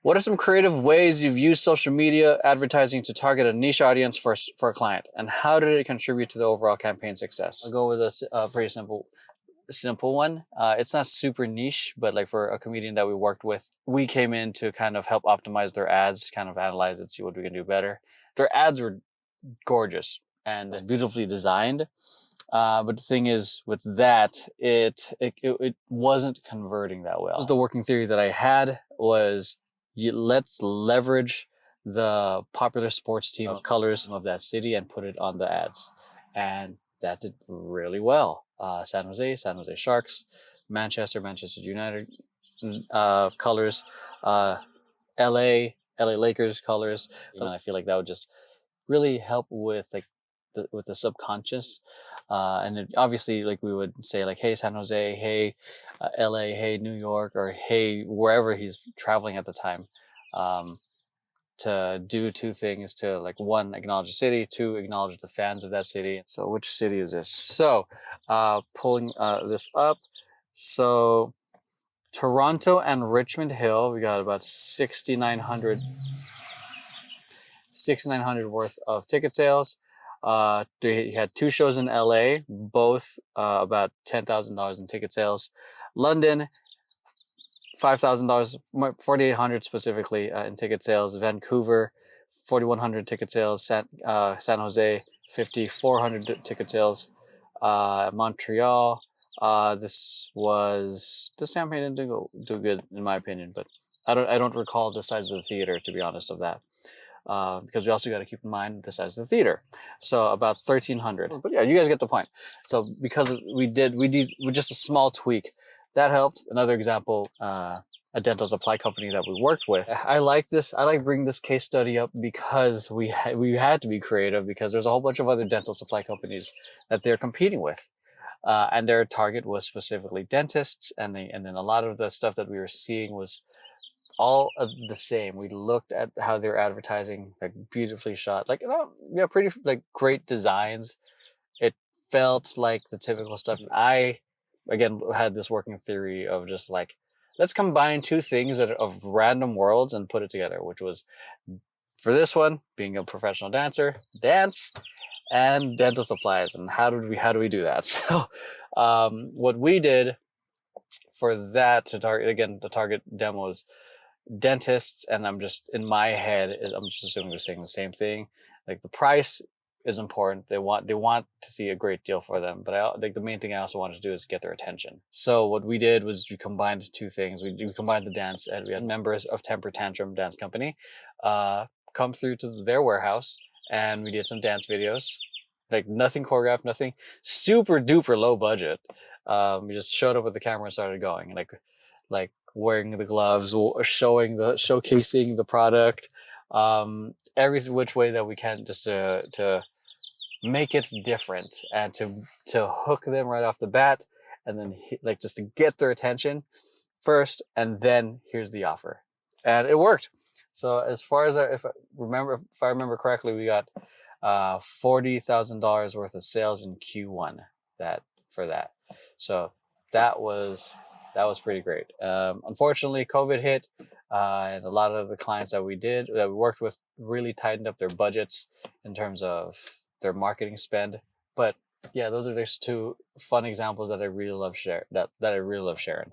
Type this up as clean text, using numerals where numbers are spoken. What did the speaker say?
What are some creative ways you've used social media advertising to target a niche audience for a client, and how did it contribute to the overall campaign success? I'll go with a pretty simple one. It's not super niche, but like for a comedian that we worked with, we came in to kind of help optimize their ads, kind of analyze it, see what we can do better. Their ads were gorgeous and beautifully designed. But the thing is, with that, it wasn't converting that well. The working theory that I had was, let's leverage the popular sports team colors of that city and put it on the ads, and that did really well. San Jose Sharks, Manchester United colors, LA Lakers colors, and I feel like that would just really help with like with the subconscious. And it, obviously, like we would say, like, hey, San Jose, hey, LA, hey, New York, or hey, wherever he's traveling at the time, to do two things: to, like, one, acknowledge the city, two, acknowledge the fans of that city. So which city is this? So pulling this up. So Toronto and Richmond Hill, we got about 6,900 worth of ticket sales. They had two shows in LA, both about $10,000 in ticket sales. London, $5,000, 4,800 specifically in ticket sales. Vancouver, 4,100 ticket sales. San Jose, 5,400 ticket sales. Montreal, this campaign didn't do good in my opinion, but I don't recall the size of the theater, to be honest, of that. Because we also got to keep in mind the size of the theater. So about 1,300. But yeah, you guys get the point. So because we did with just a small tweak, that helped. Another example, a dental supply company that we worked with. I like this. I like bringing this case study up because we had to be creative, because there's a whole bunch of other dental supply companies that they're competing with. And their target was specifically dentists, and then a lot of the stuff that we were seeing was all of the same. We looked at how they're advertising, like beautifully shot, like, yeah, pretty like great designs. It felt like the typical stuff. I again had this working theory of just like, let's combine two things that are of random worlds and put it together, which was, for this one, being a professional dancer, dance, and dental supplies. And how do we do that? So what we did for that, to target, again, the target demos, dentists, and I'm just, in my head, I'm just assuming they're saying the same thing. Like, the price is important. They want to see a great deal for them, but I like, the main thing I also wanted to do is get their attention. So what we did was we combined two things. We combined the dance, and we had members of Temper Tantrum Dance Company come through to their warehouse, and we did some dance videos. Like, nothing choreographed, nothing super duper low budget. We just showed up with the camera and started going, like wearing the gloves, showcasing the product, every which way that we can, just to make it different and to hook them right off the bat, and then like just to get their attention first, and then here's the offer, and it worked. So as far as if I remember correctly, we got $40,000 worth of sales in Q1 for that. So that was pretty great. Unfortunately, COVID hit, and a lot of the clients that we worked with really tightened up their budgets in terms of their marketing spend. But yeah, those are just two fun examples that I really love sharing.